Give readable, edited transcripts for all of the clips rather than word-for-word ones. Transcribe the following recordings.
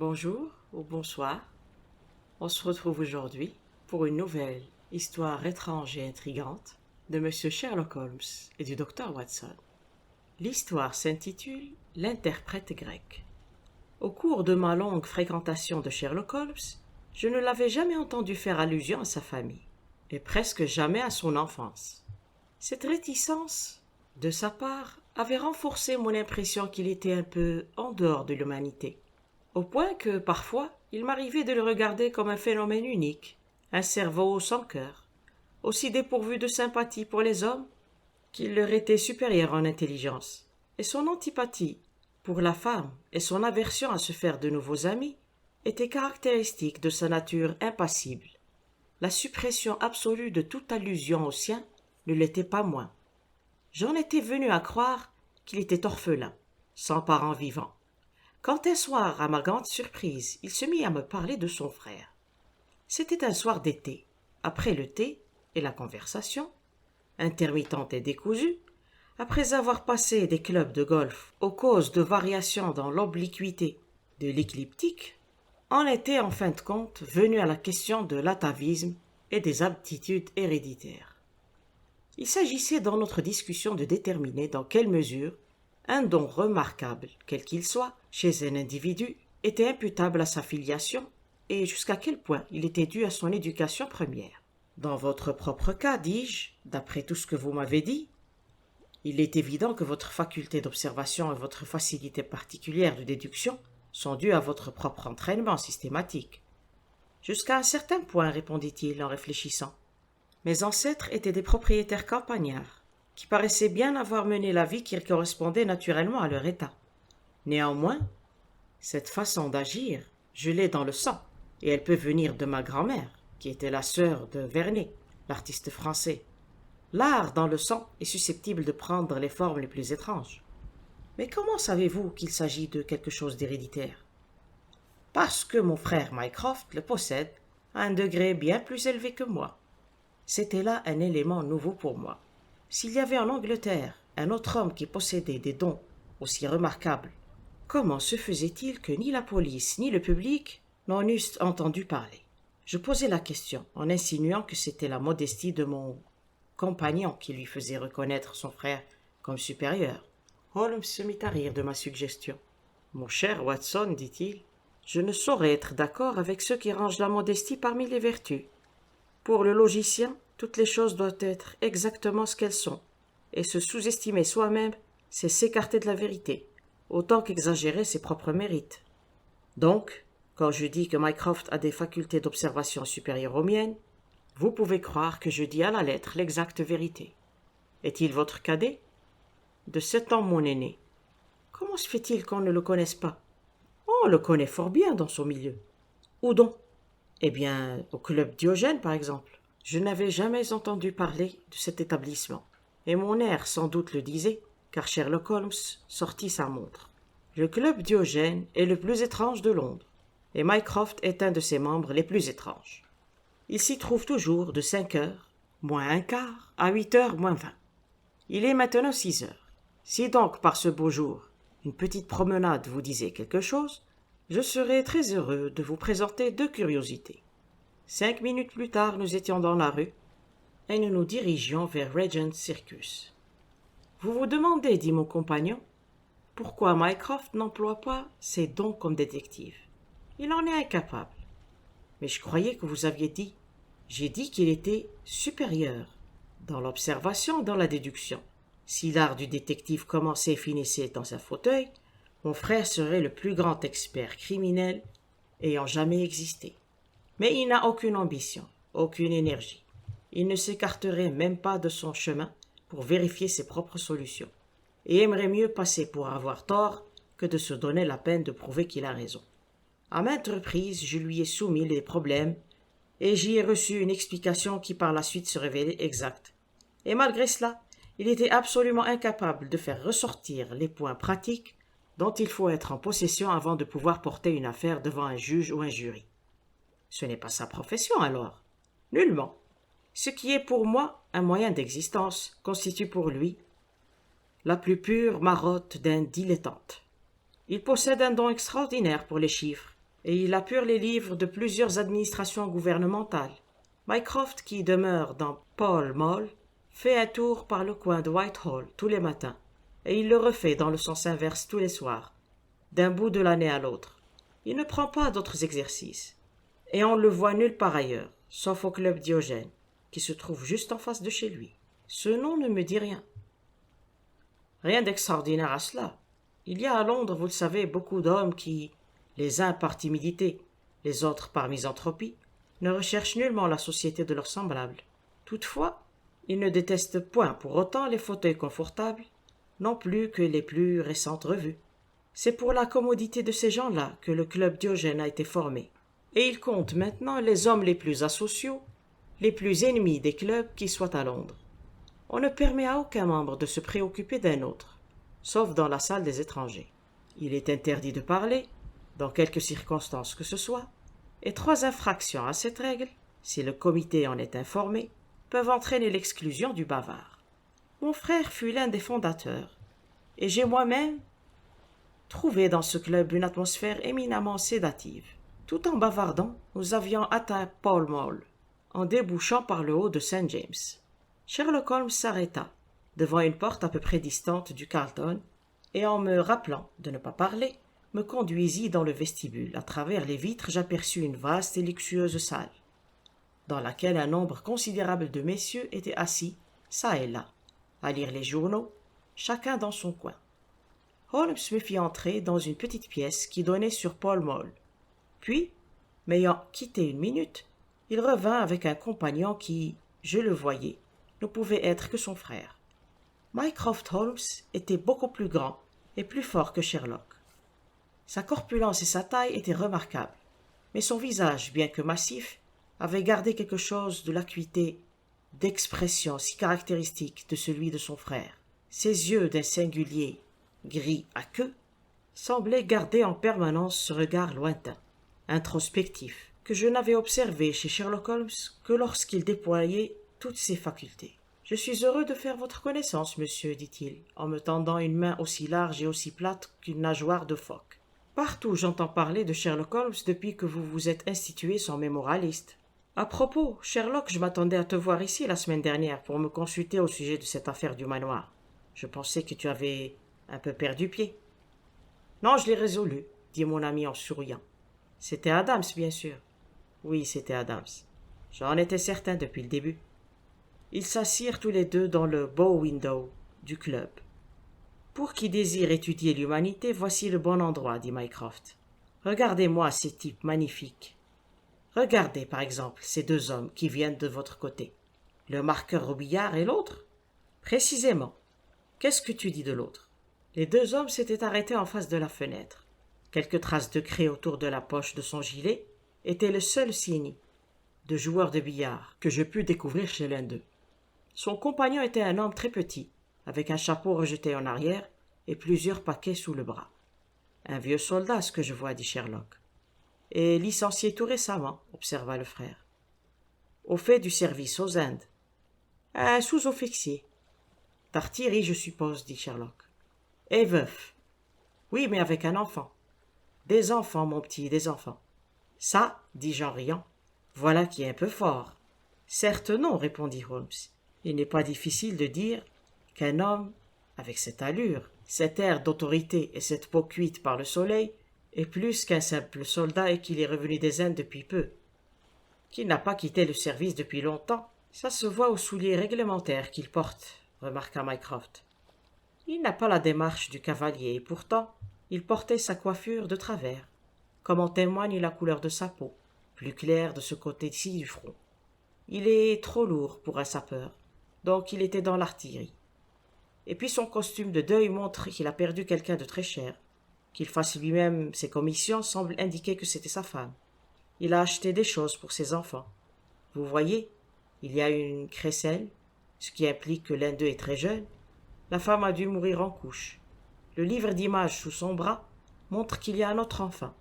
Bonjour ou bonsoir. On se retrouve aujourd'hui pour une nouvelle histoire étrange et intrigante de Monsieur Sherlock Holmes et du Docteur Watson. L'histoire s'intitule L'interprète grec. Au cours de ma longue fréquentation de Sherlock Holmes, je ne l'avais jamais entendu faire allusion à sa famille, et presque jamais à son enfance. Cette réticence, de sa part, avait renforcé mon impression qu'il était un peu en dehors de l'humanité, au point que, parfois, il m'arrivait de le regarder comme un phénomène unique, un cerveau sans cœur, aussi dépourvu de sympathie pour les hommes qu'il leur était supérieur en intelligence, et son antipathie pour la femme et son aversion à se faire de nouveaux amis étaient caractéristiques de sa nature impassible. La suppression absolue de toute allusion au sien ne l'était pas moins. J'en étais venu à croire qu'il était orphelin, sans parents vivants, quand un soir, à ma grande surprise, il se mit à me parler de son frère. C'était un soir d'été, après le thé et la conversation, intermittente et décousue, après avoir passé des clubs de golf aux causes de variations dans l'obliquité de l'écliptique, on était en fin de compte venu à la question de l'atavisme et des aptitudes héréditaires. Il s'agissait dans notre discussion de déterminer dans quelle mesure un don remarquable, quel qu'il soit, chez un individu, était imputable à sa filiation et jusqu'à quel point il était dû à son éducation première. Dans votre propre cas, dis-je, d'après tout ce que vous m'avez dit, il est évident que votre faculté d'observation et votre facilité particulière de déduction sont dues à votre propre entraînement systématique. Jusqu'à un certain point, répondit-il en réfléchissant. Mes ancêtres étaient des propriétaires campagnards, qui paraissaient bien avoir mené la vie qui correspondait naturellement à leur état. Néanmoins, cette façon d'agir, je l'ai dans le sang, et elle peut venir de ma grand-mère, qui était la sœur de Vernet, l'artiste français. L'art dans le sang est susceptible de prendre les formes les plus étranges. Mais comment savez-vous qu'il s'agit de quelque chose d'héréditaire? Parce que mon frère Mycroft le possède à un degré bien plus élevé que moi. C'était là un élément nouveau pour moi. S'il y avait en Angleterre un autre homme qui possédait des dons aussi remarquables, comment se faisait-il que ni la police ni le public n'en eussent entendu parler? Je posai la question en insinuant que c'était la modestie de mon compagnon qui lui faisait reconnaître son frère comme supérieur. Holmes se mit à rire de ma suggestion. « Mon cher Watson, dit-il, je ne saurais être d'accord avec ceux qui rangent la modestie parmi les vertus. Pour le logicien, toutes les choses doivent être exactement ce qu'elles sont, et se sous-estimer soi-même, c'est s'écarter de la vérité, autant qu'exagérer ses propres mérites. Donc, quand je dis que Mycroft a des facultés d'observation supérieures aux miennes, vous pouvez croire que je dis à la lettre l'exacte vérité. Est-il votre cadet? De 7 ans, mon aîné. Comment se fait-il qu'on ne le connaisse pas? On le connaît fort bien dans son milieu. Où donc? Eh bien, au club Diogène, par exemple. Je n'avais jamais entendu parler de cet établissement, et mon air sans doute le disait, car Sherlock Holmes sortit sa montre. Le club Diogène est le plus étrange de Londres, et Mycroft est un de ses membres les plus étranges. Il s'y trouve toujours de 5 heures, moins un quart, à 8 heures, moins 20. Il est maintenant 6 heures. Si donc, par ce beau jour, une petite promenade vous disait quelque chose, je serais très heureux de vous présenter 2 curiosités. 5 minutes plus tard, nous étions dans la rue, et nous nous dirigions vers Regent Circus. Vous vous demandez, dit mon compagnon, pourquoi Mycroft n'emploie pas ses dons comme détective. Il en est incapable. Mais je croyais que vous aviez dit. J'ai dit qu'il était supérieur, dans l'observation et dans la déduction. Si l'art du détective commençait et finissait dans un fauteuil, mon frère serait le plus grand expert criminel ayant jamais existé. Mais il n'a aucune ambition, aucune énergie. Il ne s'écarterait même pas de son chemin pour vérifier ses propres solutions, et aimerait mieux passer pour avoir tort que de se donner la peine de prouver qu'il a raison. À maintes reprises, je lui ai soumis les problèmes, et j'y ai reçu une explication qui par la suite se révélait exacte. Et malgré cela, il était absolument incapable de faire ressortir les points pratiques dont il faut être en possession avant de pouvoir porter une affaire devant un juge ou un jury. Ce n'est pas sa profession alors. Nullement. Ce qui est pour moi un moyen d'existence constitue pour lui la plus pure marotte d'un dilettante. Il possède un don extraordinaire pour les chiffres, et il appure les livres de plusieurs administrations gouvernementales. Mycroft, qui demeure dans Pall Mall, fait un tour par le coin de Whitehall tous les matins, et il le refait dans le sens inverse tous les soirs, d'un bout de l'année à l'autre. Il ne prend pas d'autres exercices, et on le voit nulle part ailleurs, sauf au club Diogène, qui se trouve juste en face de chez lui. Ce nom ne me dit rien. Rien d'extraordinaire à cela. Il y a à Londres, vous le savez, beaucoup d'hommes qui, les uns par timidité, les autres par misanthropie, ne recherchent nullement la société de leurs semblables. Toutefois, ils ne détestent point pour autant les fauteuils confortables, non plus que les plus récentes revues. C'est pour la commodité de ces gens-là que le club Diogène a été formé, et il compte maintenant les hommes les plus asociaux, les plus ennemis des clubs qui soient à Londres. On ne permet à aucun membre de se préoccuper d'un autre, sauf dans la salle des étrangers. Il est interdit de parler, dans quelque circonstance que ce soit, et 3 infractions à cette règle, si le comité en est informé, peuvent entraîner l'exclusion du bavard. Mon frère fut l'un des fondateurs, et j'ai moi-même trouvé dans ce club une atmosphère éminemment sédative. Tout en bavardant, nous avions atteint Pall Mall, en débouchant par le haut de St. James. Sherlock Holmes s'arrêta devant une porte à peu près distante du Carlton, et en me rappelant de ne pas parler, me conduisit dans le vestibule. À travers les vitres, j'aperçus une vaste et luxueuse salle, dans laquelle un nombre considérable de messieurs étaient assis, çà et là, à lire les journaux, chacun dans son coin. Holmes me fit entrer dans une petite pièce qui donnait sur Pall Mall. Puis, m'ayant quitté une minute, il revint avec un compagnon qui, je le voyais, ne pouvait être que son frère. Mycroft Holmes était beaucoup plus grand et plus fort que Sherlock. Sa corpulence et sa taille étaient remarquables, mais son visage, bien que massif, avait gardé quelque chose de l'acuité d'expression si caractéristique de celui de son frère. Ses yeux d'un singulier gris à queue semblaient garder en permanence ce regard lointain, introspectif, que je n'avais observé chez Sherlock Holmes que lorsqu'il déployait toutes ses facultés. « Je suis heureux de faire votre connaissance, monsieur, dit-il, en me tendant une main aussi large et aussi plate qu'une nageoire de phoque. Partout j'entends parler de Sherlock Holmes depuis que vous vous êtes institué son mémoraliste. À propos, Sherlock, je m'attendais à te voir ici la semaine dernière pour me consulter au sujet de cette affaire du manoir. Je pensais que tu avais un peu perdu pied. »« Non, je l'ai résolu, » dit mon ami en souriant. « C'était Adams, bien sûr. »« Oui, c'était Adams. J'en étais certain depuis le début. » Ils s'assirent tous les deux dans le bow window du club. « Pour qui désire étudier l'humanité, voici le bon endroit, dit Mycroft. Regardez-moi ces types magnifiques. Regardez, par exemple, ces 2 hommes qui viennent de votre côté. Le marqueur au billard et l'autre ? Précisément. Qu'est-ce que tu dis de l'autre ? Les 2 hommes s'étaient arrêtés en face de la fenêtre. Quelques traces de craie autour de la poche de son gilet étaient le seul signe de joueur de billard que je pus découvrir chez l'un d'eux. Son compagnon était un homme très petit, avec un chapeau rejeté en arrière et plusieurs paquets sous le bras. « Un vieux soldat, ce que je vois, dit Sherlock. « Et licencié tout récemment, observa le frère. Au fait du service aux Indes. Un sous-officier. D'artillerie, je suppose, dit Sherlock. Et veuf. Oui, mais avec un enfant. Des enfants, mon petit, des enfants. Ça, dis-je en riant, voilà qui est un peu fort. Certes non, répondit Holmes. Il n'est pas difficile de dire qu'un homme, avec cette allure, cet air d'autorité et cette peau cuite par le soleil, est plus qu'un simple soldat et qu'il est revenu des Indes depuis peu. Qu'il n'a pas quitté le service depuis longtemps, ça se voit aux souliers réglementaires qu'il porte, remarqua Mycroft. Il n'a pas la démarche du cavalier et pourtant, il portait sa coiffure de travers, comme en témoigne la couleur de sa peau, plus claire de ce côté-ci du front. Il est trop lourd pour un sapeur, donc il était dans l'artillerie. Et puis son costume de deuil montre qu'il a perdu quelqu'un de très cher. Qu'il fasse lui-même ses commissions semble indiquer que c'était sa femme. Il a acheté des choses pour ses enfants. Vous voyez, il y a une crécelle, ce qui implique que l'un d'eux est très jeune. La femme a dû mourir en couche. Le livre d'images sous son bras montre qu'il y a un autre enfant,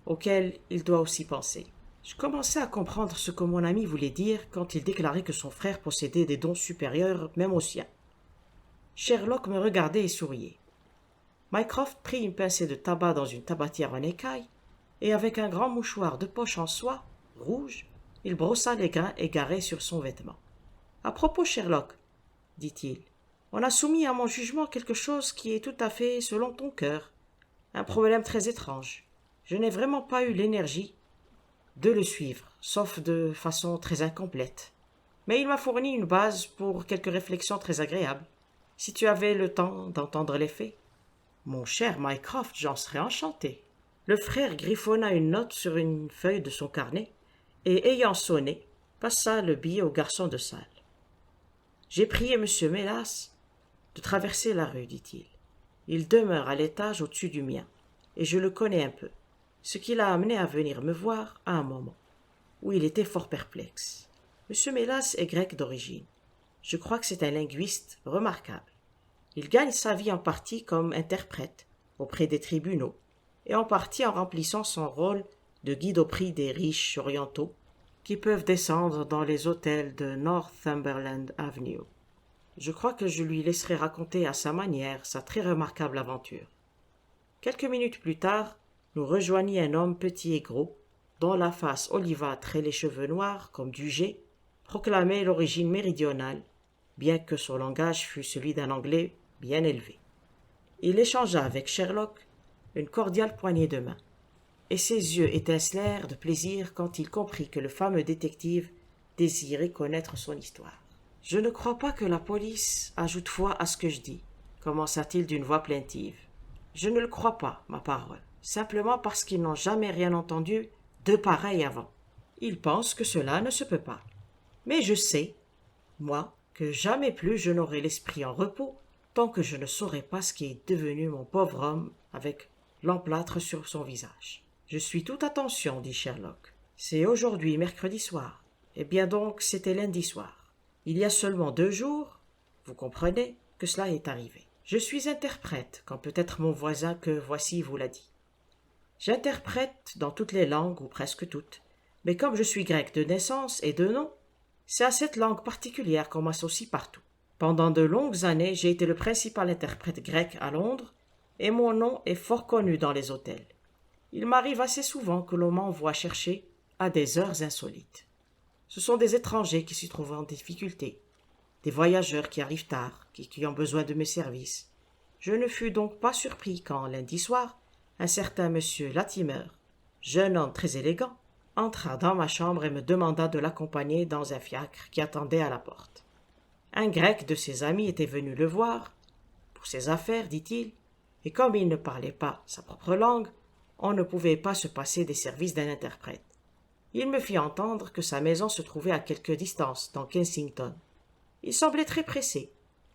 auquel il doit aussi penser. Je commençais à comprendre ce que mon ami voulait dire quand il déclarait que son frère possédait des dons supérieurs même aux siens. Sherlock me regardait et souriait. Mycroft prit une pincée de tabac dans une tabatière en écaille et avec un grand mouchoir de poche en soie, rouge, il brossa les grains égarés sur son vêtement. « À propos, Sherlock, dit-il, on a soumis à mon jugement quelque chose qui est tout à fait selon ton cœur, un problème très étrange. Je n'ai vraiment pas eu l'énergie de le suivre, sauf de façon très incomplète. Mais il m'a fourni une base pour quelques réflexions très agréables. Si tu avais le temps d'entendre les faits. »« Mon cher Mycroft, j'en serais enchanté. » Le frère griffonna une note sur une feuille de son carnet et, ayant sonné, passa le billet au garçon de salle. « J'ai prié M. Mélas de traverser la rue, dit-il. Il demeure à l'étage au-dessus du mien, et je le connais un peu, ce qui l'a amené à venir me voir à un moment où il était fort perplexe. M. Mélas est grec d'origine. Je crois que c'est un linguiste remarquable. Il gagne sa vie en partie comme interprète auprès des tribunaux, et en partie en remplissant son rôle de guide au prix des riches orientaux qui peuvent descendre dans les hôtels de Northumberland Avenue. Je crois que je lui laisserai raconter à sa manière sa très remarquable aventure. Quelques minutes plus tard, nous rejoignit un homme petit et gros, dont la face olivâtre et les cheveux noirs comme du jais proclamaient l'origine méridionale, bien que son langage fût celui d'un anglais bien élevé. Il échangea avec Sherlock une cordiale poignée de main, et ses yeux étincelèrent de plaisir quand il comprit que le fameux détective désirait connaître son histoire. « Je ne crois pas que la police ajoute foi à ce que je dis, » commença-t-il d'une voix plaintive. « Je ne le crois pas, ma parole, simplement parce qu'ils n'ont jamais rien entendu de pareil avant. Ils pensent que cela ne se peut pas. Mais je sais, moi, que jamais plus je n'aurai l'esprit en repos tant que je ne saurai pas ce qui est devenu mon pauvre homme avec l'emplâtre sur son visage. »« Je suis toute attention, dit Sherlock. C'est aujourd'hui mercredi soir. Eh bien donc, c'était lundi soir. Il y a seulement 2 jours, vous comprenez, que cela est arrivé. Je suis interprète, quand peut-être mon voisin que voici vous l'a dit. J'interprète dans toutes les langues, ou presque toutes, mais comme je suis grec de naissance et de nom, c'est à cette langue particulière qu'on m'associe partout. Pendant de longues années, j'ai été le principal interprète grec à Londres, et mon nom est fort connu dans les hôtels. Il m'arrive assez souvent que l'on m'envoie chercher à des heures insolites. Ce sont des étrangers qui s'y trouvent en difficulté, des voyageurs qui arrivent tard, qui ont besoin de mes services. Je ne fus donc pas surpris quand, lundi soir, un certain monsieur Latimer, jeune homme très élégant, entra dans ma chambre et me demanda de l'accompagner dans un fiacre qui attendait à la porte. Un grec de ses amis était venu le voir, pour ses affaires, dit-il, et comme il ne parlait pas sa propre langue, on ne pouvait pas se passer des services d'un interprète. Il me fit entendre que sa maison se trouvait à quelque distance, dans Kensington. Il semblait très pressé,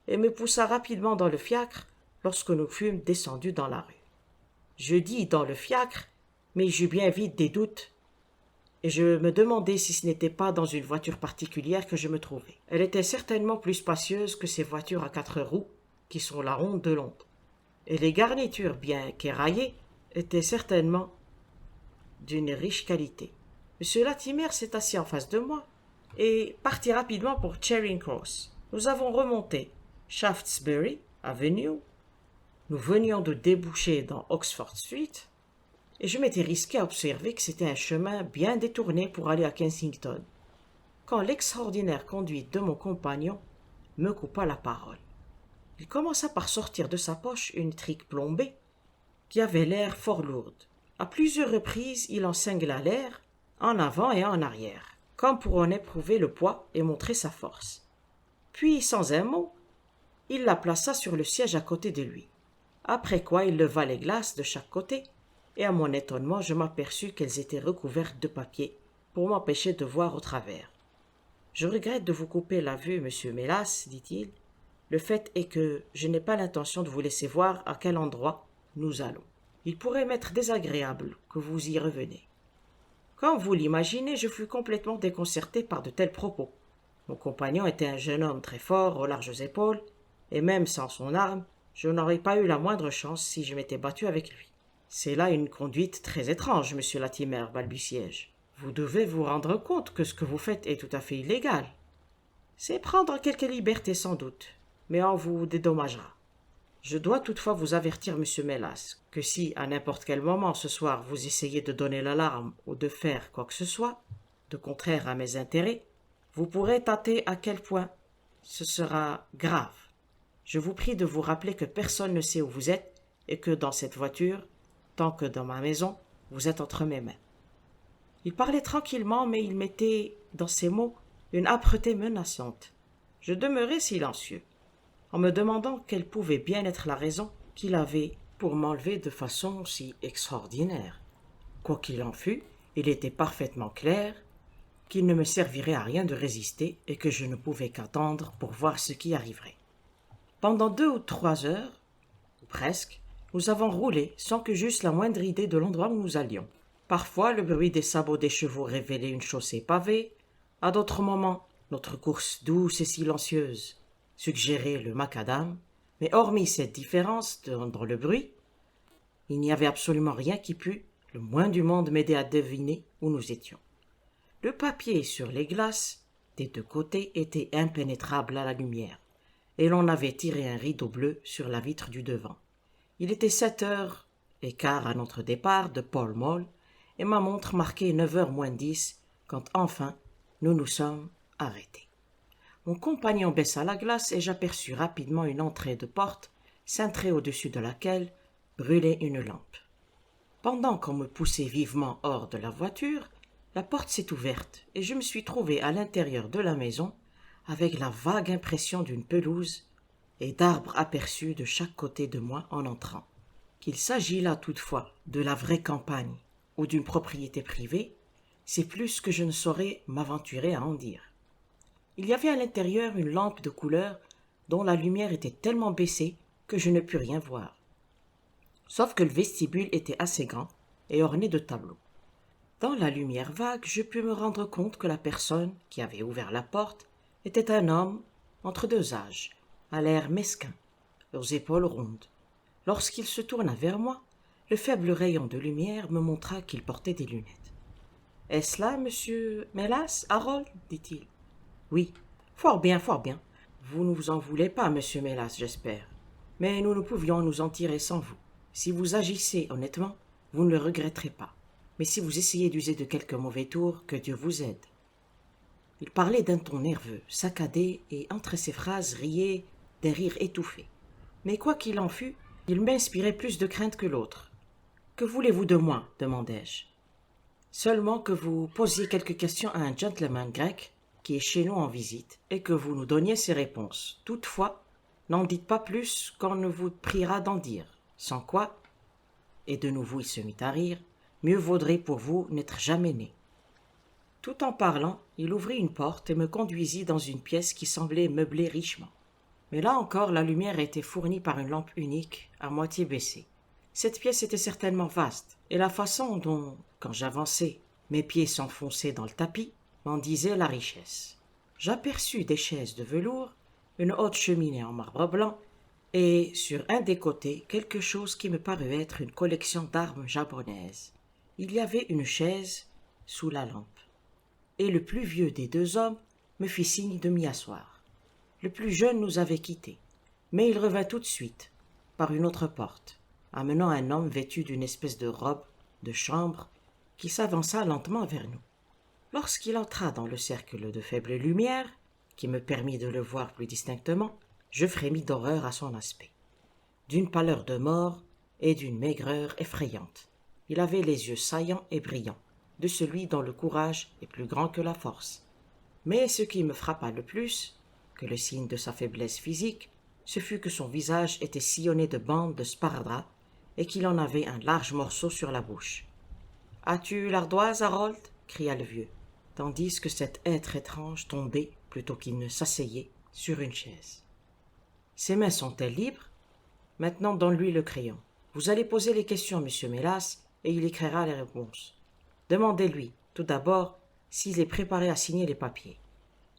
et me poussa rapidement dans le fiacre lorsque nous fûmes descendus dans la rue. Je dis dans le fiacre, mais j'eus bien vite des doutes, et je me demandai si ce n'était pas dans une voiture particulière que je me trouvais. Elle était certainement plus spacieuse que ces voitures à 4 roues qui sont la honte de Londres, et les garnitures, bien qu'éraillées, étaient certainement d'une riche qualité. M. Latimer s'est assis en face de moi et partit rapidement pour Charing Cross. Nous avons remonté Shaftesbury Avenue. Nous venions de déboucher dans Oxford Street, et je m'étais risqué à observer que c'était un chemin bien détourné pour aller à Kensington, quand l'extraordinaire conduite de mon compagnon me coupa la parole. Il commença par sortir de sa poche une trique plombée qui avait l'air fort lourde. À plusieurs reprises, il en cingla l'air, en avant et en arrière, comme pour en éprouver le poids et montrer sa force. Puis, sans un mot, il la plaça sur le siège à côté de lui, après quoi il leva les glaces de chaque côté, et à mon étonnement, je m'aperçus qu'elles étaient recouvertes de papier pour m'empêcher de voir au travers. « Je regrette de vous couper la vue, monsieur Mélas, dit-il. Le fait est que je n'ai pas l'intention de vous laisser voir à quel endroit nous allons. Il pourrait m'être désagréable que vous y reveniez. » Comme vous l'imaginez, je fus complètement déconcerté par de tels propos. Mon compagnon était un jeune homme très fort, aux larges épaules, et même sans son arme, je n'aurais pas eu la moindre chance si je m'étais battu avec lui. « C'est là une conduite très étrange, monsieur Latimer, balbutiai-je. Vous devez vous rendre compte que ce que vous faites est tout à fait illégal. C'est prendre quelques libertés sans doute, mais on vous dédommagera. Je dois toutefois vous avertir, monsieur Mélas, que si, à n'importe quel moment ce soir, vous essayez de donner l'alarme ou de faire quoi que ce soit, de contraire à mes intérêts, vous pourrez tâter à quel point ce sera grave. Je vous prie de vous rappeler que personne ne sait où vous êtes et que dans cette voiture, tant que dans ma maison, vous êtes entre mes mains. Il parlait tranquillement, mais il mettait dans ses mots une âpreté menaçante. Je demeurai silencieux, en me demandant quelle pouvait bien être la raison qu'il avait pour m'enlever de façon si extraordinaire. Quoi qu'il en fût, il était parfaitement clair qu'il ne me servirait à rien de résister et que je ne pouvais qu'attendre pour voir ce qui arriverait. Pendant 2 ou 3 heures, ou presque, nous avons roulé sans que j'eusse la moindre idée de l'endroit où nous allions. Parfois, le bruit des sabots des chevaux révélait une chaussée pavée. À d'autres moments, notre course douce et silencieuse suggérait le macadam. Mais hormis cette différence dans le bruit, il n'y avait absolument rien qui pût, le moins du monde, m'aider à deviner où nous étions. Le papier sur les glaces des 2 côtés était impénétrable à la lumière, et l'on avait tiré un rideau bleu sur la vitre du devant. Il était 7h15 à notre départ de Pall Mall, et ma montre marquait 9h moins 10 quand enfin nous nous sommes arrêtés. Mon compagnon baissa la glace et j'aperçus rapidement une entrée de porte cintrée au-dessus de laquelle brûlait une lampe. Pendant qu'on me poussait vivement hors de la voiture, la porte s'est ouverte et je me suis trouvé à l'intérieur de la maison avec la vague impression d'une pelouse et d'arbres aperçus de chaque côté de moi en entrant. Qu'il s'agit là toutefois de la vraie campagne ou d'une propriété privée, c'est plus que je ne saurais m'aventurer à en dire. Il y avait à l'intérieur une lampe de couleur dont la lumière était tellement baissée que je ne pus rien voir. Sauf que le vestibule était assez grand et orné de tableaux. Dans la lumière vague, je pus me rendre compte que la personne qui avait ouvert la porte était un homme entre 2 âges, à l'air mesquin, aux épaules rondes. Lorsqu'il se tourna vers moi, le faible rayon de lumière me montra qu'il portait des lunettes. « Est-ce là, monsieur Mélas, Harold ?» dit-il. « Oui, fort bien, fort bien. Vous ne vous en voulez pas, monsieur Mélas, j'espère. Mais nous ne pouvions nous en tirer sans vous. Si vous agissez honnêtement, vous ne le regretterez pas. Mais si vous essayez d'user de quelques mauvais tours, que Dieu vous aide. » Il parlait d'un ton nerveux, saccadé, et entre ses phrases riait d'un rire étouffé. Mais quoi qu'il en fût, il m'inspirait plus de crainte que l'autre. « Que voulez-vous de moi ?» demandai-je. « Seulement que vous posiez quelques questions à un gentleman grec qui est chez nous en visite et que vous nous donniez ses réponses. Toutefois, n'en dites pas plus qu'on ne vous priera d'en dire, sans quoi, et de nouveau il se mit à rire, mieux vaudrait pour vous n'être jamais né. » Tout en parlant, il ouvrit une porte et me conduisit dans une pièce qui semblait meublée richement. Mais là encore, la lumière était fournie par une lampe unique, à moitié baissée. Cette pièce était certainement vaste, et la façon dont, quand j'avançais, mes pieds s'enfonçaient dans le tapis, m'en disait la richesse. J'aperçus des chaises de velours, une haute cheminée en marbre blanc, et, sur un des côtés, quelque chose qui me parut être une collection d'armes japonaises. Il y avait une chaise sous la lampe. Et le plus vieux des 2 hommes me fit signe de m'y asseoir. Le plus jeune nous avait quittés, mais il revint tout de suite, par une autre porte, amenant un homme vêtu d'une espèce de robe de chambre qui s'avança lentement vers nous. Lorsqu'il entra dans le cercle de faible lumière, qui me permit de le voir plus distinctement, je frémis d'horreur à son aspect. D'une pâleur de mort et d'une maigreur effrayante. Il avait les yeux saillants et brillants, de celui dont le courage est plus grand que la force. Mais ce qui me frappa le plus, que le signe de sa faiblesse physique, ce fut que son visage était sillonné de bandes de sparadrap et qu'il en avait un large morceau sur la bouche. « As-tu l'ardoise, Harold » cria le vieux, tandis que cet être étrange tombait, plutôt qu'il ne s'asseyait, sur une chaise. « Ses mains sont-elles libres ?» Maintenant donne-lui le crayon. Vous allez poser les questions, monsieur Mélas, et il écrira les réponses. Demandez-lui, tout d'abord, s'il est préparé à signer les papiers.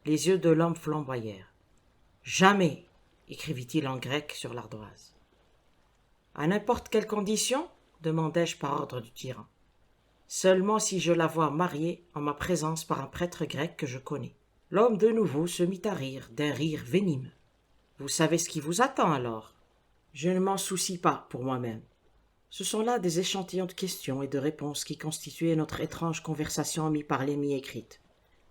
Les yeux de l'homme flamboyèrent. « Jamais !» écrivit-il en grec sur l'ardoise. « À n'importe quelle condition ?» demandai-je par ordre du tyran. « Seulement si je la vois mariée en ma présence par un prêtre grec que je connais. » L'homme de nouveau se mit à rire d'un rire venimeux. « Vous savez ce qui vous attend alors ?» Je ne m'en soucie pas pour moi-même. Ce sont là des échantillons de questions et de réponses qui constituaient notre étrange conversation mi-parlée, mi-écrite.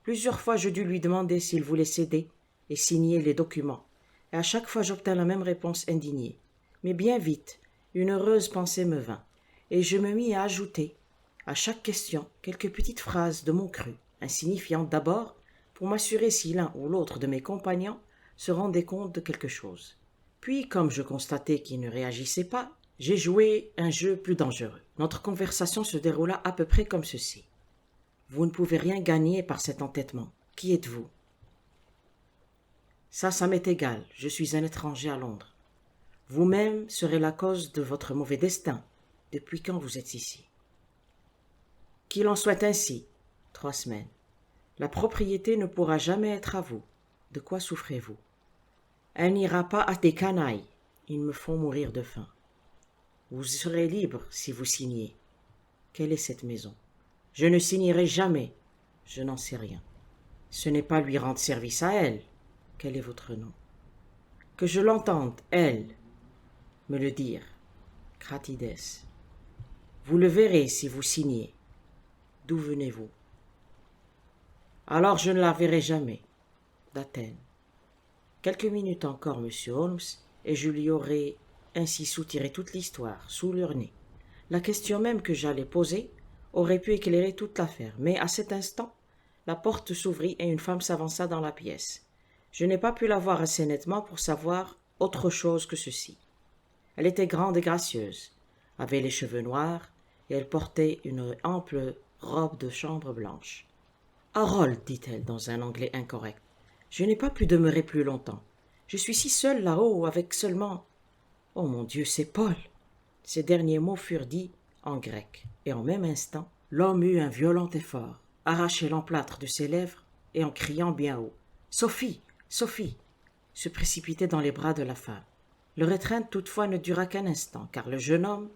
Plusieurs fois je dus lui demander s'il voulait céder et signer les documents, et à chaque fois j'obtins la même réponse indignée. Mais bien vite, une heureuse pensée me vint, et je me mis à ajouter, à chaque question, quelques petites phrases de mots crus, insignifiantes d'abord, pour m'assurer si l'un ou l'autre de mes compagnons se rendait compte de quelque chose. Puis, comme je constatai qu'il ne réagissait pas, j'ai joué un jeu plus dangereux. Notre conversation se déroula à peu près comme ceci. Vous ne pouvez rien gagner par cet entêtement. Qui êtes-vous? Ça m'est égal. Je suis un étranger à Londres. Vous-même serez la cause de votre mauvais destin. Depuis quand vous êtes ici? Qu'il en soit ainsi. 3 semaines. La propriété ne pourra jamais être à vous. De quoi souffrez-vous? Elle n'ira pas à des canailles. Ils me font mourir de faim. Vous serez libre si vous signez. Quelle est cette maison? Je ne signerai jamais. Je n'en sais rien. Ce n'est pas lui rendre service à elle. Quel est votre nom? Que je l'entende, elle, me le dire. Cratides. Vous le verrez si vous signez. D'où venez-vous? Alors je ne la verrai jamais. D'Athènes. Quelques minutes encore, monsieur Holmes, et je lui aurais ainsi soutiré toute l'histoire, sous leur nez. La question même que j'allais poser aurait pu éclairer toute l'affaire, mais à cet instant, la porte s'ouvrit et une femme s'avança dans la pièce. Je n'ai pas pu la voir assez nettement pour savoir autre chose que ceci. Elle était grande et gracieuse, avait les cheveux noirs, et elle portait une ample robe de chambre blanche. « Harold, dit-elle dans un anglais incorrect, je n'ai pas pu demeurer plus longtemps. Je suis si seule là-haut avec seulement... Oh mon Dieu, c'est Paul !» Ces derniers mots furent dits en grec, et en même instant, l'homme eut un violent effort, arrachait l'emplâtre de ses lèvres, et en criant bien haut « Sophie, Sophie !» se précipitait dans les bras de la femme. Leur étreinte toutefois ne dura qu'un instant, car le jeune homme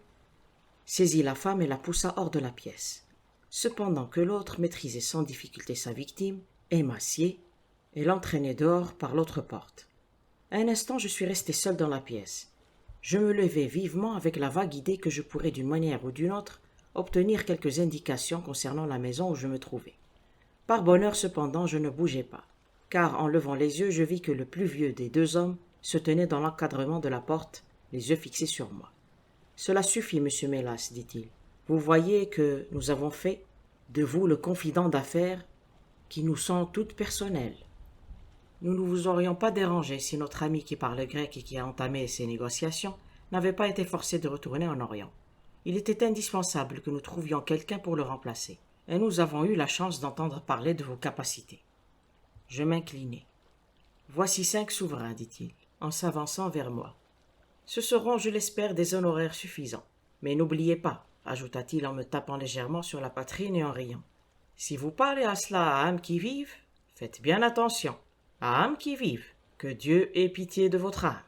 saisit la femme et la poussa hors de la pièce, cependant que l'autre maîtrisait sans difficulté sa victime, émaciée, et l'entraînait dehors par l'autre porte. Un instant, je suis resté seul dans la pièce. Je me levai vivement avec la vague idée que je pourrais d'une manière ou d'une autre obtenir quelques indications concernant la maison où je me trouvais. Par bonheur cependant, je ne bougeai pas, car en levant les yeux, je vis que le plus vieux des 2 hommes se tenait dans l'encadrement de la porte, les yeux fixés sur moi. « Cela suffit, monsieur Mélas, dit-il. Vous voyez que nous avons fait de vous le confident d'affaires qui nous sont toutes personnelles. Nous ne vous aurions pas dérangé si notre ami qui parle grec et qui a entamé ces négociations n'avait pas été forcé de retourner en Orient. Il était indispensable que nous trouvions quelqu'un pour le remplacer, et nous avons eu la chance d'entendre parler de vos capacités. » Je m'inclinai. « Voici 5 souverains, dit-il, en s'avançant vers moi. Ce seront, je l'espère, des honoraires suffisants. Mais n'oubliez pas, ajouta-t-il en me tapant légèrement sur la poitrine et en riant. Si vous parlez à cela à âme qui vive, faites bien attention. À âme qui vive, que Dieu ait pitié de votre âme.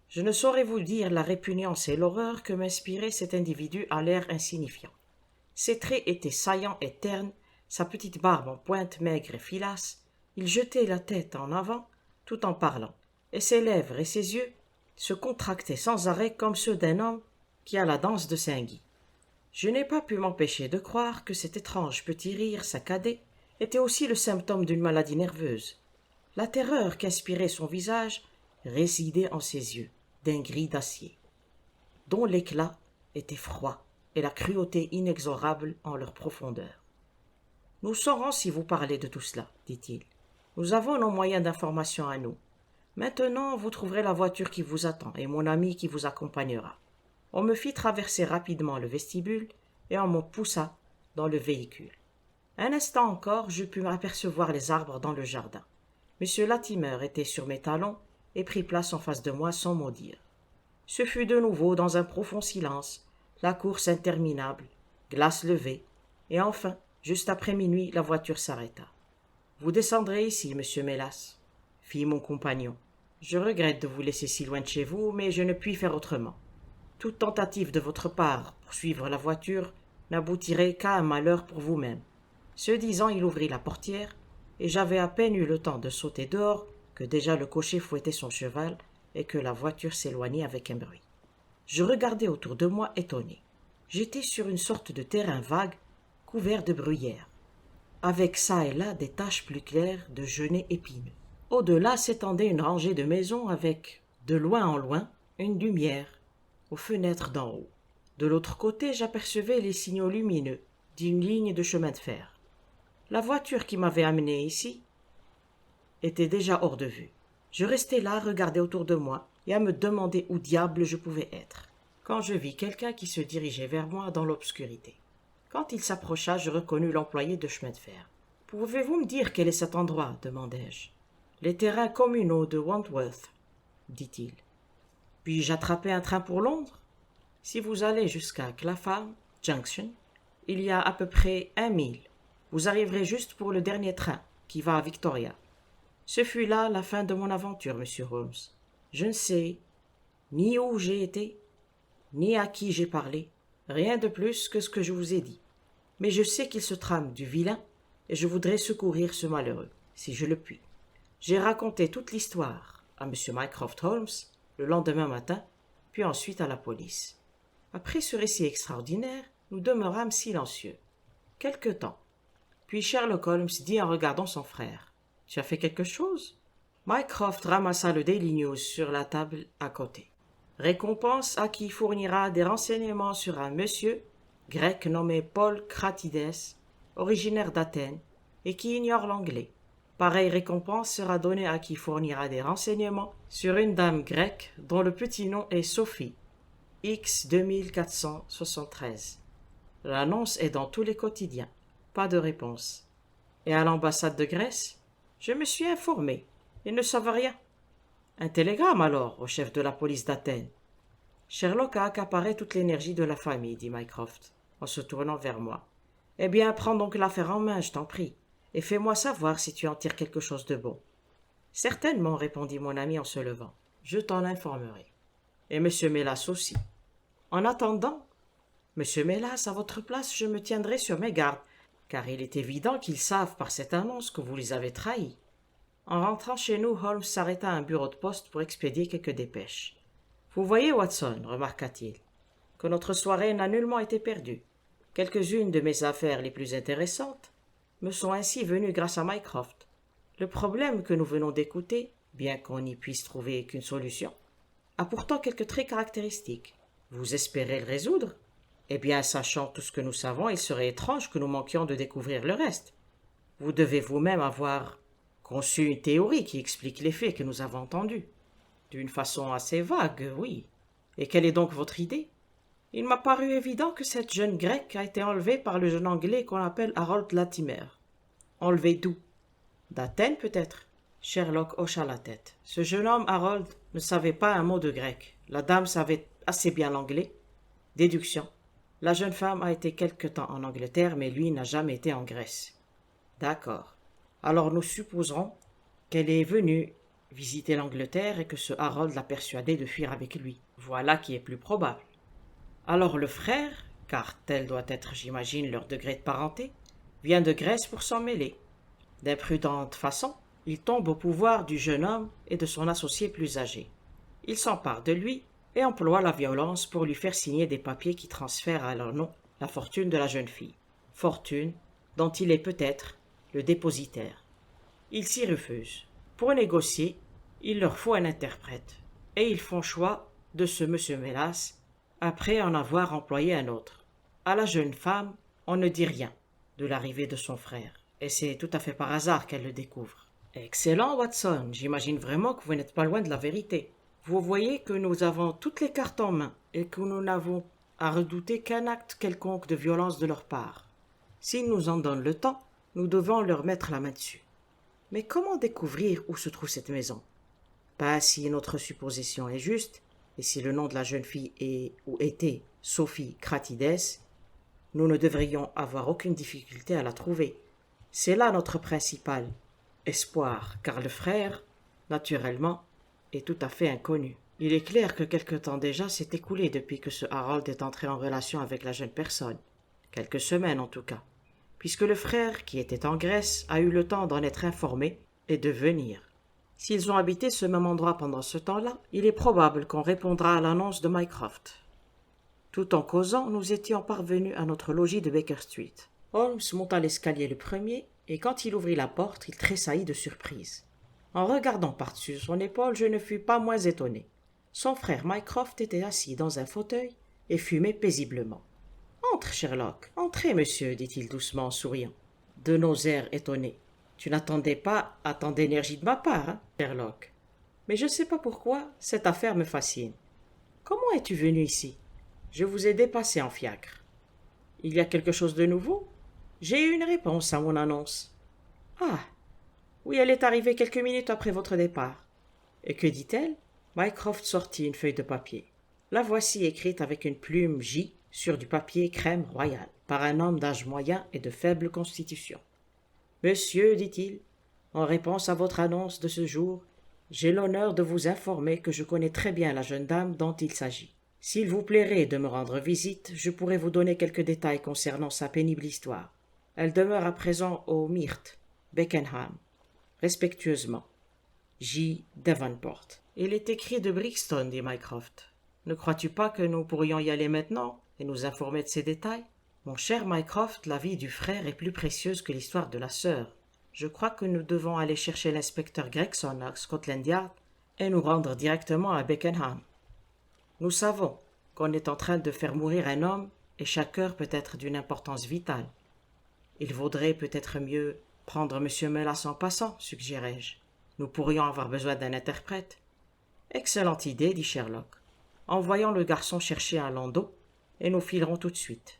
Je ne saurais vous dire la répugnance et l'horreur que m'inspirait cet individu à l'air insignifiant. Ses traits étaient saillants et ternes, sa petite barbe en pointe maigre et filasse. Il jetait la tête en avant tout en parlant, et ses lèvres et ses yeux se contractaient sans arrêt comme ceux d'un homme qui a la danse de Saint-Guy. Je n'ai pas pu m'empêcher de croire que cet étrange petit rire saccadé était aussi le symptôme d'une maladie nerveuse. La terreur qu'inspirait son visage résidait en ses yeux, d'un gris d'acier, dont l'éclat était froid et la cruauté inexorable en leur profondeur. « Nous saurons si vous parlez de tout cela, dit-il. Nous avons nos moyens d'information à nous. Maintenant, vous trouverez la voiture qui vous attend et mon ami qui vous accompagnera. » On me fit traverser rapidement le vestibule et on me poussa dans le véhicule. Un instant encore, je pus apercevoir les arbres dans le jardin. M. Latimer était sur mes talons et prit place en face de moi sans mot dire. Ce fut de nouveau dans un profond silence, la course interminable, glace levée, et enfin, juste après minuit, la voiture s'arrêta. « Vous descendrez ici, monsieur Mélas, » fit mon compagnon. « Je regrette de vous laisser si loin de chez vous, mais je ne puis faire autrement. Toute tentative de votre part pour suivre la voiture n'aboutirait qu'à un malheur pour vous-même. » Ce disant, il ouvrit la portière, et j'avais à peine eu le temps de sauter dehors que déjà le cocher fouettait son cheval et que la voiture s'éloignait avec un bruit. Je regardais autour de moi étonné. J'étais sur une sorte de terrain vague, couvert de bruyères, avec çà et là des taches plus claires de genêts épineux. Au-delà s'étendait une rangée de maisons avec, de loin en loin, une lumière, aux fenêtres d'en haut. De l'autre côté, j'apercevais les signaux lumineux d'une ligne de chemin de fer. La voiture qui m'avait amené ici était déjà hors de vue. Je restais là à regarder autour de moi et à me demander où diable je pouvais être, quand je vis quelqu'un qui se dirigeait vers moi dans l'obscurité. Quand il s'approcha, je reconnus l'employé de chemin de fer. « Pouvez-vous me dire quel est cet endroit ?» demandai-je. « Les terrains communaux de Wentworth, » dit-il. « Puis-je attraper un train pour Londres ? Si vous allez jusqu'à Clapham Junction, il y a à peu près 1 mille. Vous arriverez juste pour le dernier train, qui va à Victoria. » Ce fut là la fin de mon aventure, monsieur Holmes. Je ne sais ni où j'ai été, ni à qui j'ai parlé, rien de plus que ce que je vous ai dit. Mais je sais qu'il se trame du vilain, et je voudrais secourir ce malheureux, si je le puis. J'ai raconté toute l'histoire à monsieur Mycroft Holmes le lendemain matin, puis ensuite à la police. Après ce récit extraordinaire, nous demeurâmes silencieux. Quelque temps. Puis Sherlock Holmes dit en regardant son frère. « Tu as fait quelque chose ?» Mycroft ramassa le Daily News sur la table à côté. « Récompense à qui fournira des renseignements sur un monsieur grec nommé Paul Cratides, originaire d'Athènes, et qui ignore l'anglais. Pareille récompense sera donnée à qui fournira des renseignements sur une dame grecque dont le petit nom est Sophie, X 2473. L'annonce est dans tous les quotidiens. Pas de réponse. Et à l'ambassade de Grèce ? Je me suis informé. Ils ne savent rien. Un télégramme alors au chef de la police d'Athènes. Sherlock a accaparé toute l'énergie de la famille, dit Mycroft, en se tournant vers moi. Eh bien, prends donc l'affaire en main, je t'en prie, et fais-moi savoir si tu en tires quelque chose de bon. Certainement, répondit mon ami en se levant. Je t'en informerai. Et M. Mélas aussi. En attendant, M. Mélas, à votre place, je me tiendrai sur mes gardes, car il est évident qu'ils savent par cette annonce que vous les avez trahis. En rentrant chez nous, Holmes s'arrêta à un bureau de poste pour expédier quelques dépêches. Vous voyez, Watson, remarqua-t-il, que notre soirée n'a nullement été perdue. Quelques-unes de mes affaires les plus intéressantes me sont ainsi venues grâce à Mycroft. Le problème que nous venons d'écouter, bien qu'on n'y puisse trouver qu'une solution, a pourtant quelques traits caractéristiques. Vous espérez le résoudre ? Eh bien, sachant tout ce que nous savons, il serait étrange que nous manquions de découvrir le reste. Vous devez vous-même avoir conçu une théorie qui explique les faits que nous avons entendus. D'une façon assez vague, oui. Et quelle est donc votre idée ? Il m'a paru évident que cette jeune grecque a été enlevée par le jeune anglais qu'on appelle Harold Latimer. Enlevée d'où ? D'Athènes, peut-être ? Sherlock hocha la tête. Ce jeune homme, Harold, ne savait pas un mot de grec. La dame savait assez bien l'anglais. Déduction. La jeune femme a été quelque temps en Angleterre, mais lui n'a jamais été en Grèce. D'accord. Alors nous supposerons qu'elle est venue visiter l'Angleterre et que ce Harold l'a persuadée de fuir avec lui. Voilà qui est plus probable. Alors le frère, car tel doit être, j'imagine, leur degré de parenté, vient de Grèce pour s'en mêler. D'imprudente façon, il tombe au pouvoir du jeune homme et de son associé plus âgé. Il s'empare de lui et emploie la violence pour lui faire signer des papiers qui transfèrent à leur nom la fortune de la jeune fille. Fortune dont il est peut-être le dépositaire. Ils s'y refusent. Pour négocier, il leur faut un interprète, et ils font choix de ce monsieur Mélas, après en avoir employé un autre. À la jeune femme, on ne dit rien de l'arrivée de son frère, et c'est tout à fait par hasard qu'elle le découvre. Excellent, Watson, j'imagine vraiment que vous n'êtes pas loin de la vérité. Vous voyez que nous avons toutes les cartes en main, et que nous n'avons à redouter qu'un acte quelconque de violence de leur part. S'ils nous en donnent le temps, nous devons leur mettre la main dessus. Mais comment découvrir où se trouve cette maison ? Pas si notre supposition est juste, et si le nom de la jeune fille est ou était Sophie Cratides, nous ne devrions avoir aucune difficulté à la trouver. C'est là notre principal espoir, car le frère, naturellement, est tout à fait inconnu. Il est clair que quelque temps déjà s'est écoulé depuis que ce Harold est entré en relation avec la jeune personne, quelques semaines en tout cas, puisque le frère, qui était en Grèce, a eu le temps d'en être informé et de venir. S'ils ont habité ce même endroit pendant ce temps-là, il est probable qu'on répondra à l'annonce de Mycroft. Tout en causant, nous étions parvenus à notre logis de Baker Street. Holmes monta l'escalier le premier, et quand il ouvrit la porte, il tressaillit de surprise. En regardant par-dessus son épaule, je ne fus pas moins étonné. Son frère Mycroft était assis dans un fauteuil et fumait paisiblement. « Entre, Sherlock, entrez, monsieur, dit-il doucement en souriant, de nos airs étonnés. Tu n'attendais pas à tant d'énergie de ma part, hein, Sherlock. Mais je ne sais pas pourquoi, cette affaire me fascine. Comment es-tu venu ici? Je vous ai dépassé en fiacre. Il y a quelque chose de nouveau? J'ai eu une réponse à mon annonce. Ah, oui, elle est arrivée quelques minutes après votre départ. Et que dit-elle? Mycroft sortit une feuille de papier. La voici écrite avec une plume J sur du papier crème royal, par un homme d'âge moyen et de faible constitution. Monsieur, dit-il, en réponse à votre annonce de ce jour, j'ai l'honneur de vous informer que je connais très bien la jeune dame dont il s'agit. S'il vous plairait de me rendre visite, je pourrais vous donner quelques détails concernant sa pénible histoire. Elle demeure à présent au Myrte, Beckenham. Respectueusement, J. Davenport. Il est écrit de Brixton, dit Mycroft. Ne crois-tu pas que nous pourrions y aller maintenant et nous informer de ces détails? Mon cher Mycroft, la vie du frère est plus précieuse que l'histoire de la sœur. Je crois que nous devons aller chercher l'inspecteur Gregson à Scotland Yard et nous rendre directement à Beckenham. Nous savons qu'on est en train de faire mourir un homme et chaque heure peut être d'une importance vitale. Il vaudrait peut-être mieux prendre M. Melas en passant, suggérai-je. Nous pourrions avoir besoin d'un interprète. Excellente idée, dit Sherlock. Envoyons le garçon chercher un landau et nous filerons tout de suite.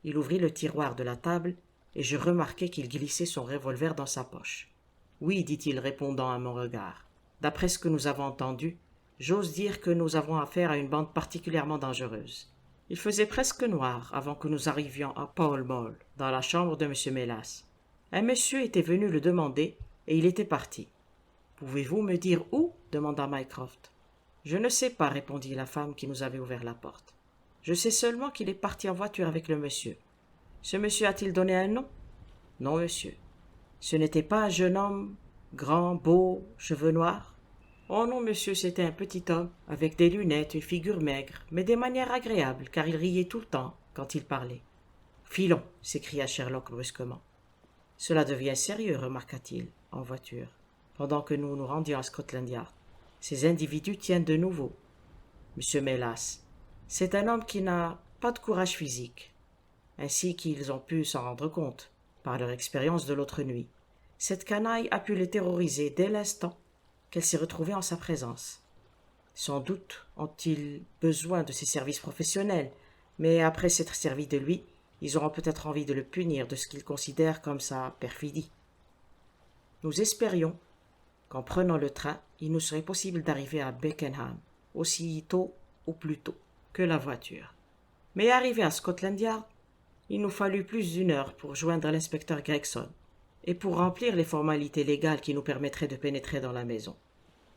Il ouvrit le tiroir de la table et je remarquai qu'il glissait son revolver dans sa poche. Oui, dit-il, répondant à mon regard. D'après ce que nous avons entendu, j'ose dire que nous avons affaire à une bande particulièrement dangereuse. Il faisait presque noir avant que nous arrivions à Pall Mall, dans la chambre de M. Melas. Un monsieur était venu le demander et il était parti. « Pouvez-vous me dire où ?» demanda Mycroft. « Je ne sais pas, répondit la femme qui nous avait ouvert la porte. Je sais seulement qu'il est parti en voiture avec le monsieur. Ce monsieur a-t-il donné un nom? Non, monsieur. Ce n'était pas un jeune homme, grand, beau, cheveux noirs? Oh non, monsieur, c'était un petit homme, avec des lunettes, une figure maigre, mais des manières agréables, car il riait tout le temps quand il parlait. Filons, s'écria Sherlock brusquement. Cela devient sérieux, remarqua-t-il, en voiture, pendant que nous nous rendions à Scotland Yard. Ces individus tiennent de nouveau. Monsieur Melas, c'est un homme qui n'a pas de courage physique, ainsi qu'ils ont pu s'en rendre compte, par leur expérience de l'autre nuit. Cette canaille a pu les terroriser dès l'instant qu'elle s'est retrouvée en sa présence. Sans doute ont-ils besoin de ses services professionnels, mais après s'être servis de lui, ils auront peut-être envie de le punir de ce qu'ils considèrent comme sa perfidie. Nous espérions qu'en prenant le train, il nous serait possible d'arriver à Beckenham, aussi tôt ou plus tôt que la voiture. Mais arrivé à Scotland Yard, il nous fallut plus d'une heure pour joindre l'inspecteur Gregson et pour remplir les formalités légales qui nous permettraient de pénétrer dans la maison.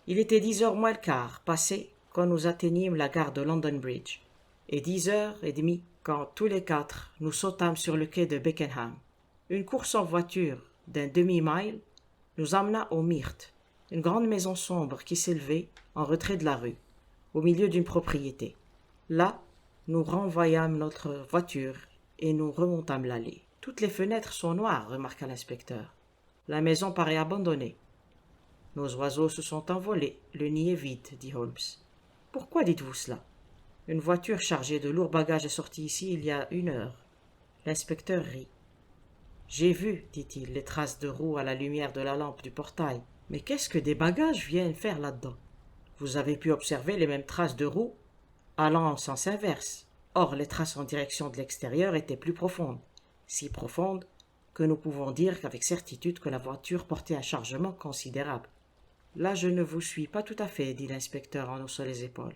Il était 10h moins le quart passé quand nous atteignîmes la gare de London Bridge, et 10h30 quand tous les quatre nous sautâmes sur le quai de Beckenham. Une course en voiture d'un demi-mile nous emmena au Myrte, une grande maison sombre qui s'élevait en retrait de la rue, au milieu d'une propriété. Là, nous renvoyâmes notre voiture et nous remontâmes l'allée. « Toutes les fenêtres sont noires, remarqua l'inspecteur. La maison paraît abandonnée. Nos oiseaux se sont envolés, le nid est vide, dit Holmes. Pourquoi dites-vous cela? Une voiture chargée de lourds bagages est sortie ici il y a 1 heure. L'inspecteur rit. J'ai vu, dit-il, les traces de roues à la lumière de la lampe du portail. Mais qu'est-ce que des bagages viennent faire là-dedans? Vous avez pu observer les mêmes traces de roues allant en sens inverse. Or, les traces en direction de l'extérieur étaient plus profondes, si profondes que nous pouvons dire qu'avec certitude que la voiture portait un chargement considérable. Là, je ne vous suis pas tout à fait, dit l'inspecteur en haussant les épaules.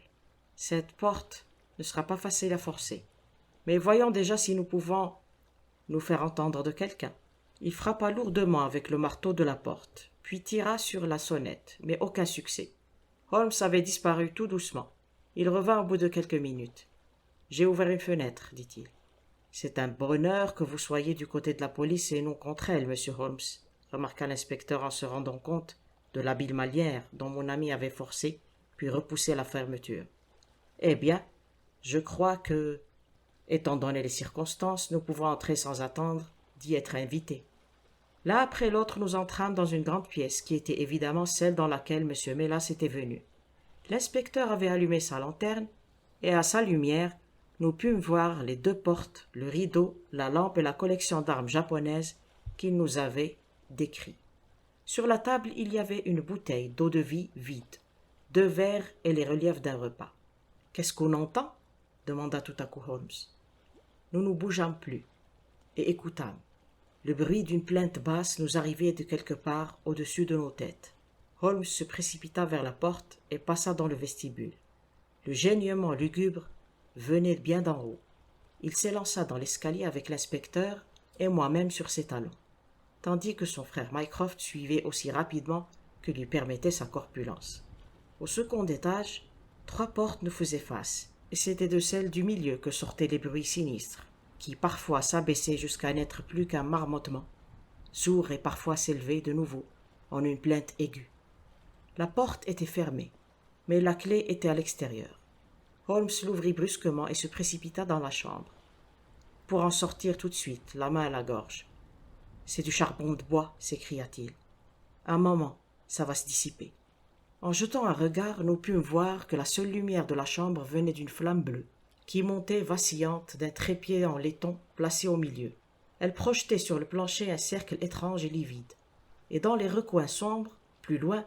Cette porte ne sera pas facile à forcer. Mais voyons déjà si nous pouvons nous faire entendre de quelqu'un. Il frappa lourdement avec le marteau de la porte, puis tira sur la sonnette, mais aucun succès. Holmes avait disparu tout doucement. Il revint au bout de quelques minutes. « J'ai ouvert une fenêtre, dit-il. C'est un bonheur que vous soyez du côté de la police et non contre elle, monsieur Holmes, remarqua l'inspecteur en se rendant compte de l'habile manière dont mon ami avait forcé puis repoussé la fermeture. Eh bien, je crois que, étant donné les circonstances, nous pouvons entrer sans attendre d'y être invités. L'un après l'autre, nous entrâmes dans une grande pièce qui était évidemment celle dans laquelle M. Mélas était venu. L'inspecteur avait allumé sa lanterne, et à sa lumière, nous pûmes voir les 2 portes, le rideau, la lampe et la collection d'armes japonaises qu'il nous avait décrits. Sur la table, il y avait une bouteille d'eau-de-vie vide, 2 verres et les reliefs d'un repas. « Qu'est-ce qu'on entend » demanda tout à coup Holmes. Nous ne bougeâmes plus et écoutâmes. Le bruit d'une plainte basse nous arrivait de quelque part au-dessus de nos têtes. Holmes se précipita vers la porte et passa dans le vestibule. Le geignement lugubre venait bien d'en haut. Il s'élança dans l'escalier avec l'inspecteur et moi-même sur ses talons, tandis que son frère Mycroft suivait aussi rapidement que lui permettait sa corpulence. Au second étage, 3 portes nous faisaient face, et c'était de celle du milieu que sortaient les bruits sinistres, qui parfois s'abaissaient jusqu'à n'être plus qu'un marmottement, sourd et parfois s'élevaient de nouveau en une plainte aiguë. La porte était fermée, mais la clé était à l'extérieur. Holmes l'ouvrit brusquement et se précipita dans la chambre, pour en sortir tout de suite, la main à la gorge. « C'est du charbon de bois » s'écria-t-il. « Un moment, ça va se dissiper. » En jetant un regard, nous pûmes voir que la seule lumière de la chambre venait d'une flamme bleue, qui montait vacillante d'un trépied en laiton placé au milieu. Elle projetait sur le plancher un cercle étrange et livide, et dans les recoins sombres, plus loin,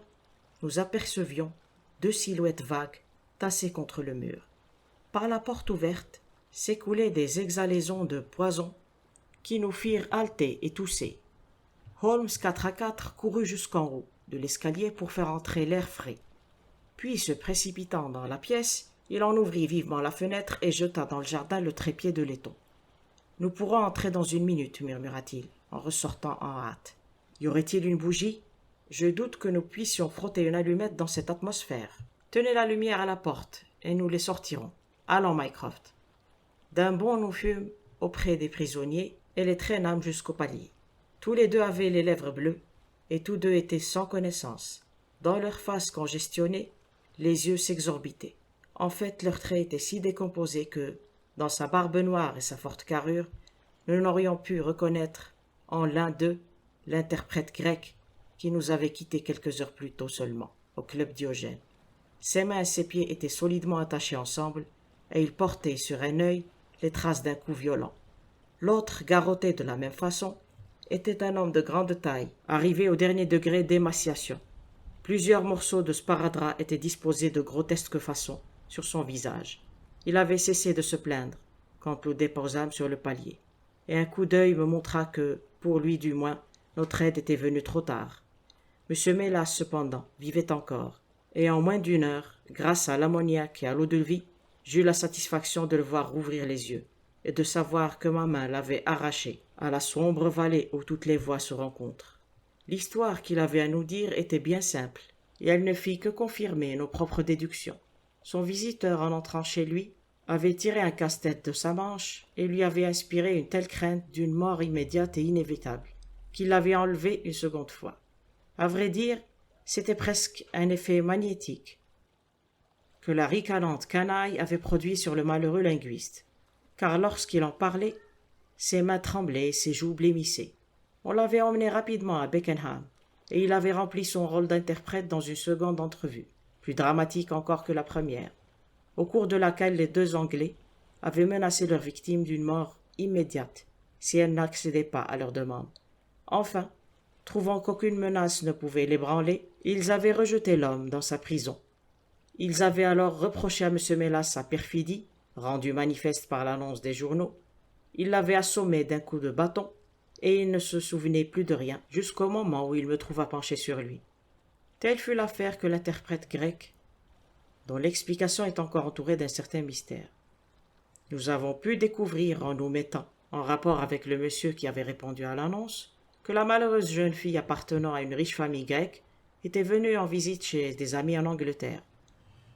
nous apercevions 2 silhouettes vagues tassées contre le mur. Par la porte ouverte s'écoulaient des exhalaisons de poison qui nous firent halter et tousser. Holmes 4 à 4 courut jusqu'en haut de l'escalier pour faire entrer l'air frais. Puis, se précipitant dans la pièce, il en ouvrit vivement la fenêtre et jeta dans le jardin le trépied de laiton. « Nous pourrons entrer dans 1 minute, murmura-t-il, en ressortant en hâte. Y aurait-il une bougie ? Je doute que nous puissions frotter une allumette dans cette atmosphère. Tenez la lumière à la porte, et nous les sortirons. Allons, Mycroft. » D'un bond, nous fûmes auprès des prisonniers et les traînâmes jusqu'au palier. Tous les 2 avaient les lèvres bleues, et tous 2 étaient sans connaissance. Dans leurs faces congestionnées, les yeux s'exorbitaient. En fait, leurs traits étaient si décomposés que, dans sa barbe noire et sa forte carrure, nous n'aurions pu reconnaître en l'un d'eux l'interprète grec qui nous avait quittés quelques heures plus tôt seulement, au club Diogène. Ses mains et ses pieds étaient solidement attachés ensemble, et il portait sur un œil les traces d'un coup violent. L'autre, garrotté de la même façon, était un homme de grande taille, arrivé au dernier degré d'émaciation. Plusieurs morceaux de sparadrap étaient disposés de grotesque façon sur son visage. Il avait cessé de se plaindre quand nous déposâmes sur le palier, et un coup d'œil me montra que, pour lui du moins, notre aide était venue trop tard. M. Mélas, cependant, vivait encore, et en moins d'1 heure, grâce à l'ammoniaque et à l'eau-de-vie, j'eus la satisfaction de le voir rouvrir les yeux, et de savoir que ma main l'avait arraché à la sombre vallée où toutes les voies se rencontrent. L'histoire qu'il avait à nous dire était bien simple, et elle ne fit que confirmer nos propres déductions. Son visiteur, en entrant chez lui, avait tiré un casse-tête de sa manche et lui avait inspiré une telle crainte d'une mort immédiate et inévitable, qu'il l'avait enlevé une seconde fois. À vrai dire, c'était presque un effet magnétique que la ricanante canaille avait produit sur le malheureux linguiste, car lorsqu'il en parlait, ses mains tremblaient et ses joues blêmissaient. On l'avait emmené rapidement à Beckenham, et il avait rempli son rôle d'interprète dans une seconde entrevue, plus dramatique encore que la première, au cours de laquelle les 2 Anglais avaient menacé leur victime d'une mort immédiate si elle n'accédait pas à leur demande. Enfin, trouvant qu'aucune menace ne pouvait l'ébranler, ils avaient rejeté l'homme dans sa prison. Ils avaient alors reproché à M. Mélas sa perfidie, rendue manifeste par l'annonce des journaux. Ils l'avaient assommé d'un coup de bâton, et il ne se souvenait plus de rien jusqu'au moment où il me trouva penché sur lui. Telle fut l'affaire que l'interprète grec, dont l'explication est encore entourée d'un certain mystère. Nous avons pu découvrir en nous mettant en rapport avec le monsieur qui avait répondu à l'annonce que la malheureuse jeune fille appartenant à une riche famille grecque était venue en visite chez des amis en Angleterre.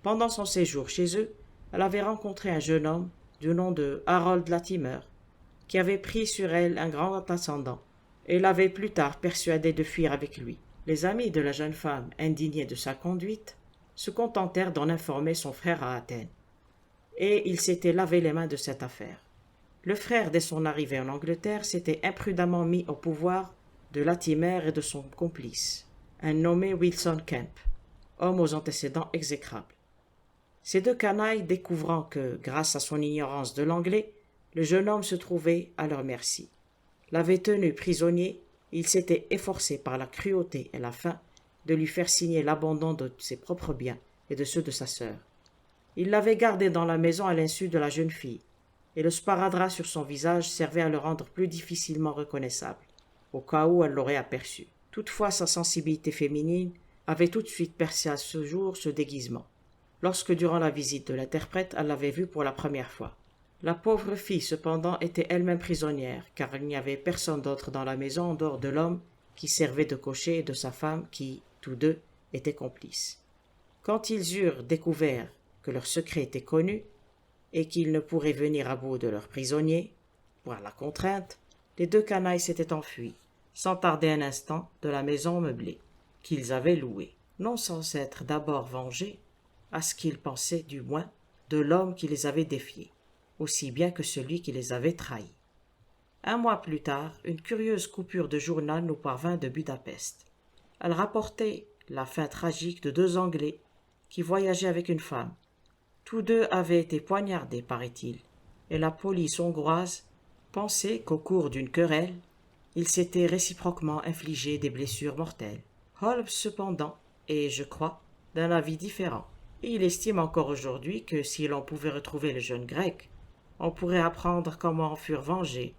Pendant son séjour chez eux, elle avait rencontré un jeune homme du nom de Harold Latimer, qui avait pris sur elle un grand ascendant, et l'avait plus tard persuadée de fuir avec lui. Les amis de la jeune femme, indignés de sa conduite, se contentèrent d'en informer son frère à Athènes. Et il s'était lavé les mains de cette affaire. Le frère, dès son arrivée en Angleterre, s'était imprudemment mis au pouvoir de Latimer et de son complice, un nommé Wilson Kemp, homme aux antécédents exécrables. Ces deux canailles, découvrant que, grâce à son ignorance de l'anglais, le jeune homme se trouvait à leur merci, l'avaient tenu prisonnier. Il s'était efforcé par la cruauté et la faim de lui faire signer l'abandon de ses propres biens et de ceux de sa sœur. Il l'avait gardé dans la maison à l'insu de la jeune fille, et le sparadrap sur son visage servait à le rendre plus difficilement reconnaissable, au cas où elle l'aurait aperçu. Toutefois, sa sensibilité féminine avait tout de suite percé à ce jour ce déguisement, lorsque durant la visite de l'interprète, elle l'avait vu pour la première fois. La pauvre fille, cependant, était elle-même prisonnière, car il n'y avait personne d'autre dans la maison en dehors de l'homme qui servait de cocher et de sa femme qui, tous deux, étaient complices. Quand ils eurent découvert que leur secret était connu et qu'ils ne pourraient venir à bout de leurs prisonniers, par la contrainte, les deux canailles s'étaient enfuis, sans tarder un instant, de la maison meublée, qu'ils avaient louée, non sans s'être d'abord vengés, à ce qu'ils pensaient du moins, de l'homme qui les avait défiés, aussi bien que celui qui les avait trahis. Un mois plus tard, une curieuse coupure de journal nous parvint de Budapest. Elle rapportait la fin tragique de deux Anglais qui voyageaient avec une femme. Tous deux avaient été poignardés, paraît-il, et la police hongroise pensait qu'au cours d'une querelle, ils s'étaient réciproquement infligé des blessures mortelles. Holmes, cependant, est, je crois, d'un avis différent. Et il estime encore aujourd'hui que si l'on pouvait retrouver le jeune grec, on pourrait apprendre comment furent vengés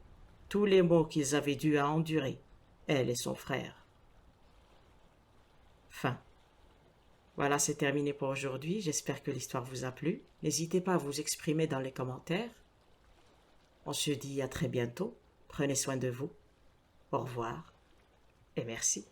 tous les maux qu'ils avaient dû à endurer, elle et son frère. Fin. Voilà, c'est terminé pour aujourd'hui. J'espère que l'histoire vous a plu. N'hésitez pas à vous exprimer dans les commentaires. On se dit à très bientôt. Prenez soin de vous. Au revoir et merci.